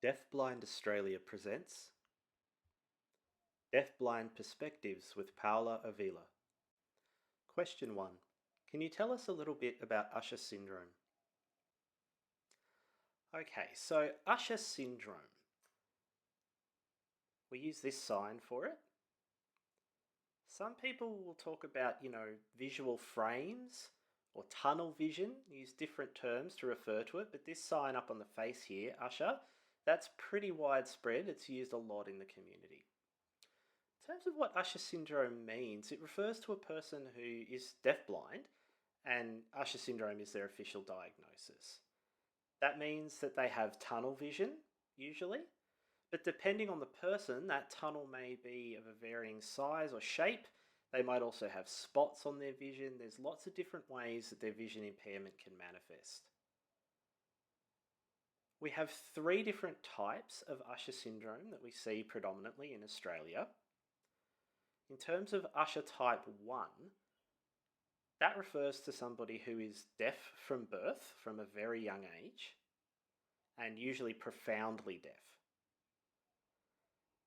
Deafblind Australia presents Deafblind Perspectives with Paola Avila. Question 1. Can you tell us a little bit about Usher Syndrome? Okay, so Usher Syndrome. We use this sign for it. Some people will talk about, visual frames or tunnel vision, use different terms to refer to it, but this sign up on the face here, Usher, that's pretty widespread. It's used a lot in the community. In terms of what Usher syndrome means, it refers to a person who is deafblind, and Usher syndrome is their official diagnosis. That means that they have tunnel vision, usually, but depending on the person, that tunnel may be of a varying size or shape. They might also have spots on their vision. There's lots of different ways that their vision impairment can manifest. We have 3 different types of Usher syndrome that we see predominantly in Australia. In terms of Usher type 1, that refers to somebody who is deaf from birth, from a very young age, and usually profoundly deaf.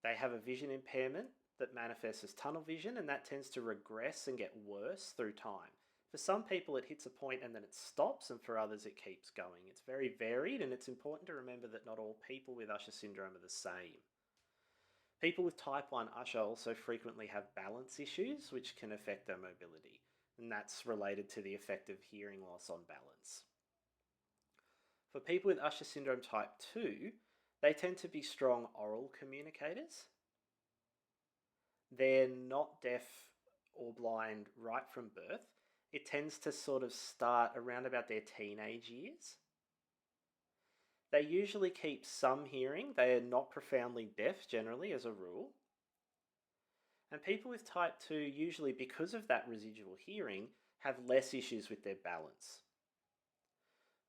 They have a vision impairment that manifests as tunnel vision, and that tends to regress and get worse through time. For some people, it hits a point and then it stops, and for others, it keeps going. It's very varied, and it's important to remember that not all people with Usher syndrome are the same. People with type 1 Usher also frequently have balance issues, which can affect their mobility, and that's related to the effect of hearing loss on balance. For people with Usher syndrome type 2, they tend to be strong oral communicators. They're not deaf or blind right from birth. It tends to sort of start around about their teenage years. They usually keep some hearing. They are not profoundly deaf generally as a rule. And people with type 2 usually, because of that residual hearing, have less issues with their balance.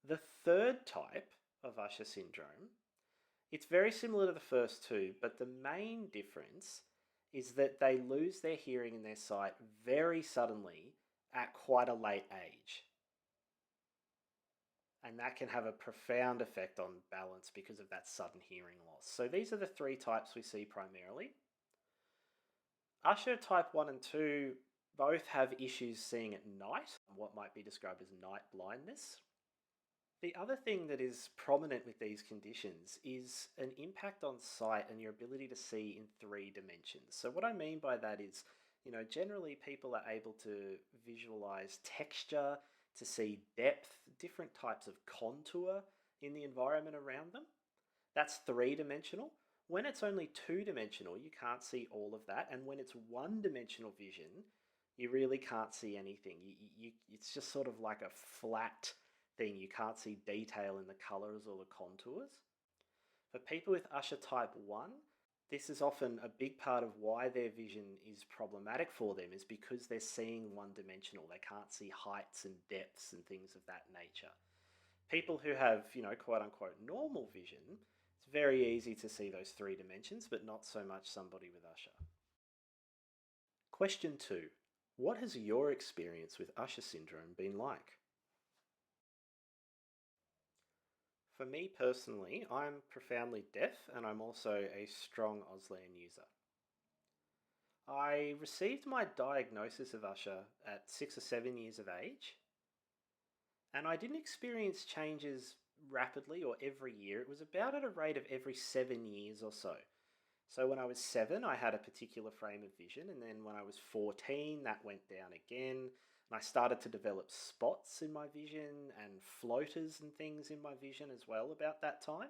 The third type of Usher syndrome, it's very similar to the first two, but the main difference is that they lose their hearing and their sight very suddenly at quite a late age. And that can have a profound effect on balance because of that sudden hearing loss. So these are the 3 types we see primarily. Usher type 1 and 2 both have issues seeing at night, what might be described as night blindness. The other thing that is prominent with these conditions is an impact on sight and your ability to see in 3 dimensions. So what I mean by that is, generally people are able to visualize texture, to see depth, different types of contour in the environment around them. That's 3-dimensional. When it's only 2-dimensional, you can't see all of that. And when it's 1-dimensional vision, you really can't see anything. It's just sort of like a flat thing. You can't see detail in the colors or the contours. For people with Usher type 1, this is often a big part of why their vision is problematic for them, is because they're seeing 1-dimensional. They can't see heights and depths and things of that nature. People who have, quote unquote normal vision, it's very easy to see those 3 dimensions, but not so much somebody with Usher. Question 2. What has your experience with Usher syndrome been like? For me personally, I'm profoundly deaf and I'm also a strong Auslan user. I received my diagnosis of Usher at 6 or 7 years of age, and I didn't experience changes rapidly or every year. It was about at a rate of every 7 years or so. So when I was 7, I had a particular frame of vision, and then when I was 14, that went down again. And I started to develop spots in my vision and floaters and things in my vision as well about that time.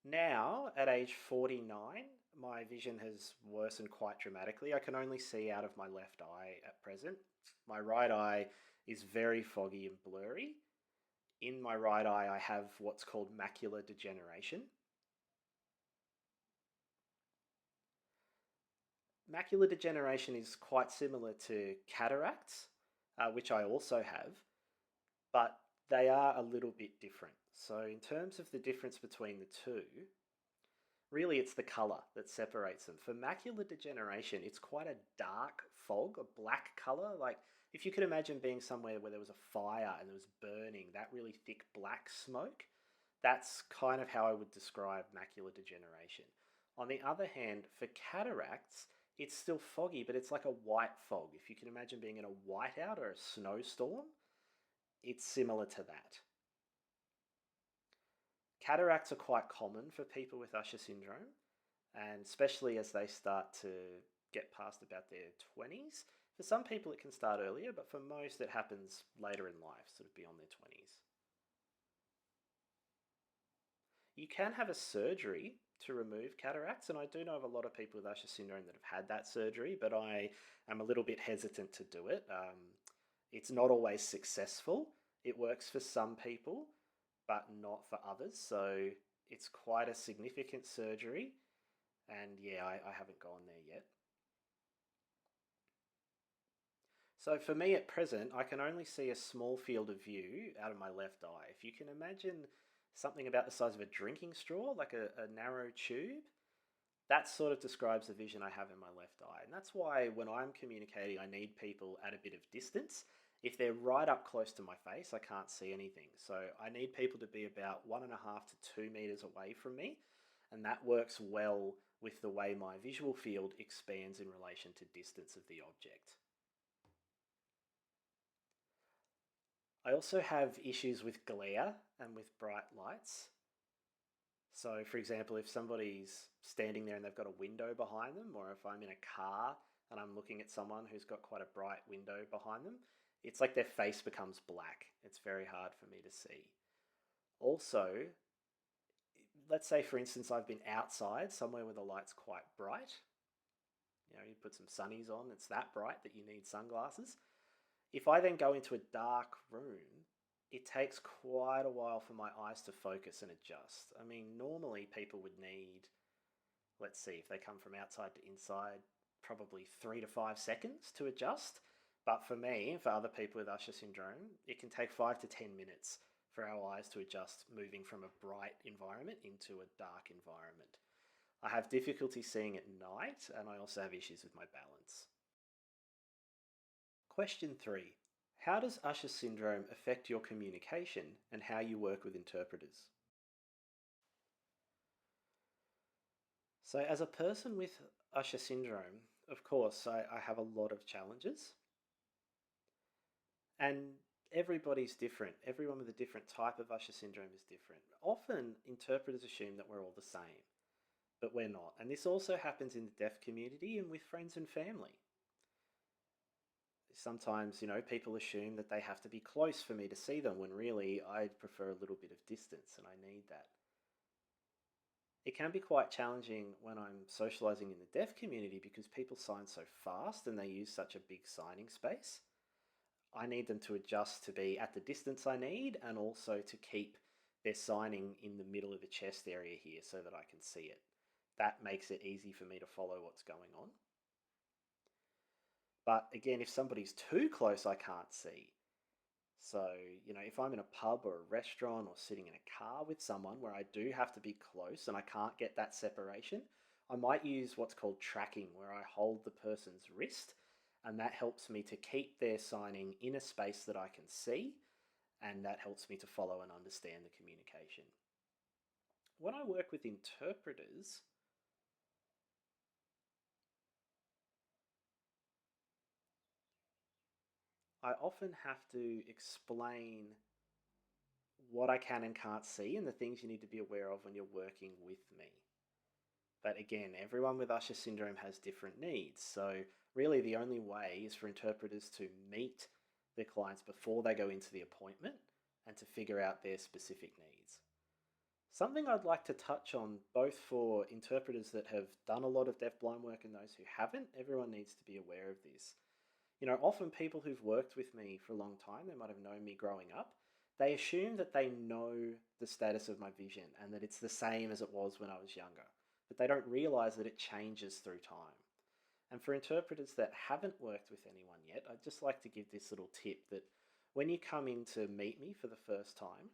Now, at age 49, my vision has worsened quite dramatically. I can only see out of my left eye at present. My right eye is very foggy and blurry. In my right eye, I have what's called macular degeneration. Macular degeneration is quite similar to cataracts, which I also have, but they are a little bit different. So in terms of the difference between the two, really it's the colour that separates them. For macular degeneration, it's quite a dark fog, a black colour. Like if you could imagine being somewhere where there was a fire and there was burning, that really thick black smoke, That's kind of how I would describe macular degeneration. On the other hand, for cataracts, it's still foggy, but it's like a white fog. If you can imagine being in a whiteout or a snowstorm, it's similar to that. Cataracts are quite common for people with Usher syndrome, and especially as they start to get past about their 20s. For some people, it can start earlier, but for most, it happens later in life, sort of beyond their 20s. You can have a surgery to remove cataracts, and I do know of a lot of people with Usher syndrome that have had that surgery, but I am a little bit hesitant to do it. It's not always successful. It works for some people, but not for others. So it's quite a significant surgery, and yeah, I haven't gone there yet. So for me at present, I can only see a small field of view out of my left eye. If you can imagine something about the size of a drinking straw, like a narrow tube, that sort of describes the vision I have in my left eye. And that's why when I'm communicating, I need people at a bit of distance. If they're right up close to my face, I can't see anything. So I need people to be about 1.5 to 2 meters away from me. And that works well with the way my visual field expands in relation to distance of the object. I also have issues with glare and with bright lights. So, for example, if somebody's standing there and they've got a window behind them, or if I'm in a car and I'm looking at someone who's got quite a bright window behind them, it's like their face becomes black. It's very hard for me to see. Also, let's say, for instance, I've been outside somewhere where the light's quite bright. You put some sunnies on, it's that bright that you need sunglasses. If I then go into a dark room, it takes quite a while for my eyes to focus and adjust. I mean, normally people would need, let's see, if they come from outside to inside, probably 3 to 5 seconds to adjust. But for me, for other people with Usher syndrome, it can take 5 to 10 minutes for our eyes to adjust moving from a bright environment into a dark environment. I have difficulty seeing at night, and I also have issues with my balance. Question 3. How does Usher syndrome affect your communication and how you work with interpreters? So, as a person with Usher syndrome, of course, I have a lot of challenges, and everybody's different. Everyone with a different type of Usher syndrome is different. Often, interpreters assume that we're all the same, but we're not. And this also happens in the deaf community and with friends and family. Sometimes, people assume that they have to be close for me to see them when really I'd prefer a little bit of distance and I need that. It can be quite challenging when I'm socializing in the deaf community because people sign so fast and they use such a big signing space. I need them to adjust to be at the distance I need and also to keep their signing in the middle of the chest area here so that I can see it. That makes it easy for me to follow what's going on. But again, if somebody's too close, I can't see. So, if I'm in a pub or a restaurant or sitting in a car with someone where I do have to be close and I can't get that separation, I might use what's called tracking, where I hold the person's wrist, and that helps me to keep their signing in a space that I can see, and that helps me to follow and understand the communication. When I work with interpreters, I often have to explain what I can and can't see and the things you need to be aware of when you're working with me. But again, everyone with Usher syndrome has different needs. So really the only way is for interpreters to meet their clients before they go into the appointment and to figure out their specific needs. Something I'd like to touch on both for interpreters that have done a lot of deafblind work and those who haven't, everyone needs to be aware of this. Often people who've worked with me for a long time, they might have known me growing up, they assume that they know the status of my vision and that it's the same as it was when I was younger. But they don't realize that it changes through time. And for interpreters that haven't worked with anyone yet, I'd just like to give this little tip that when you come in to meet me for the first time,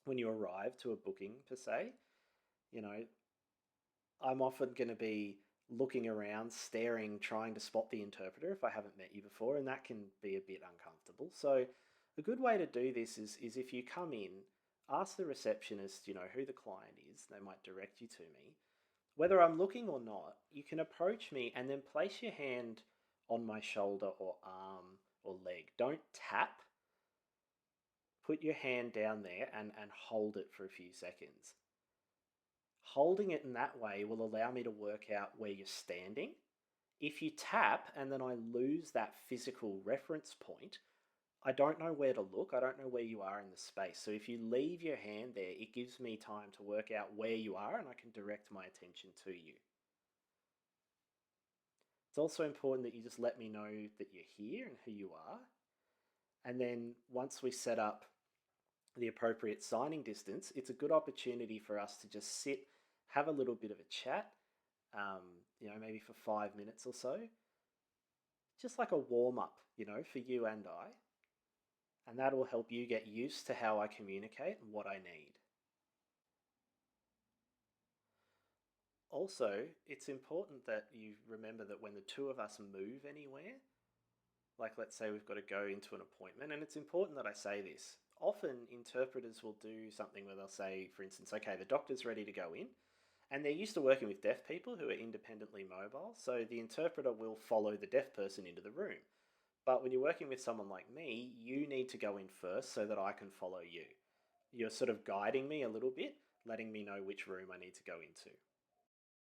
when you arrive to a booking per se, you know, I'm often going to be looking around, staring, trying to spot the interpreter if I haven't met you before, and that can be a bit uncomfortable. So a good way to do this is if you come in, ask the receptionist, who the client is. They might direct you to me. Whether I'm looking or not, you can approach me and then place your hand on my shoulder or arm or leg. Don't tap. Put your hand down there and hold it for a few seconds. Holding it in that way will allow me to work out where you're standing. If you tap and then I lose that physical reference point, I don't know where to look. I don't know where you are in the space. So if you leave your hand there, it gives me time to work out where you are and I can direct my attention to you. It's also important that you just let me know that you're here and who you are. And then once we set up the appropriate signing distance, it's a good opportunity for us to just sit, have a little bit of a chat, maybe for 5 minutes or so, just like a warm up, for you and I. And that will help you get used to how I communicate and what I need. Also, it's important that you remember that when the two of us move anywhere, like let's say we've got to go into an appointment, and it's important that I say this. Often interpreters will do something where they'll say, for instance, okay, the doctor's ready to go in, and they're used to working with deaf people who are independently mobile, so the interpreter will follow the deaf person into the room. But when you're working with someone like me, you need to go in first so that I can follow you. You're sort of guiding me a little bit, letting me know which room I need to go into.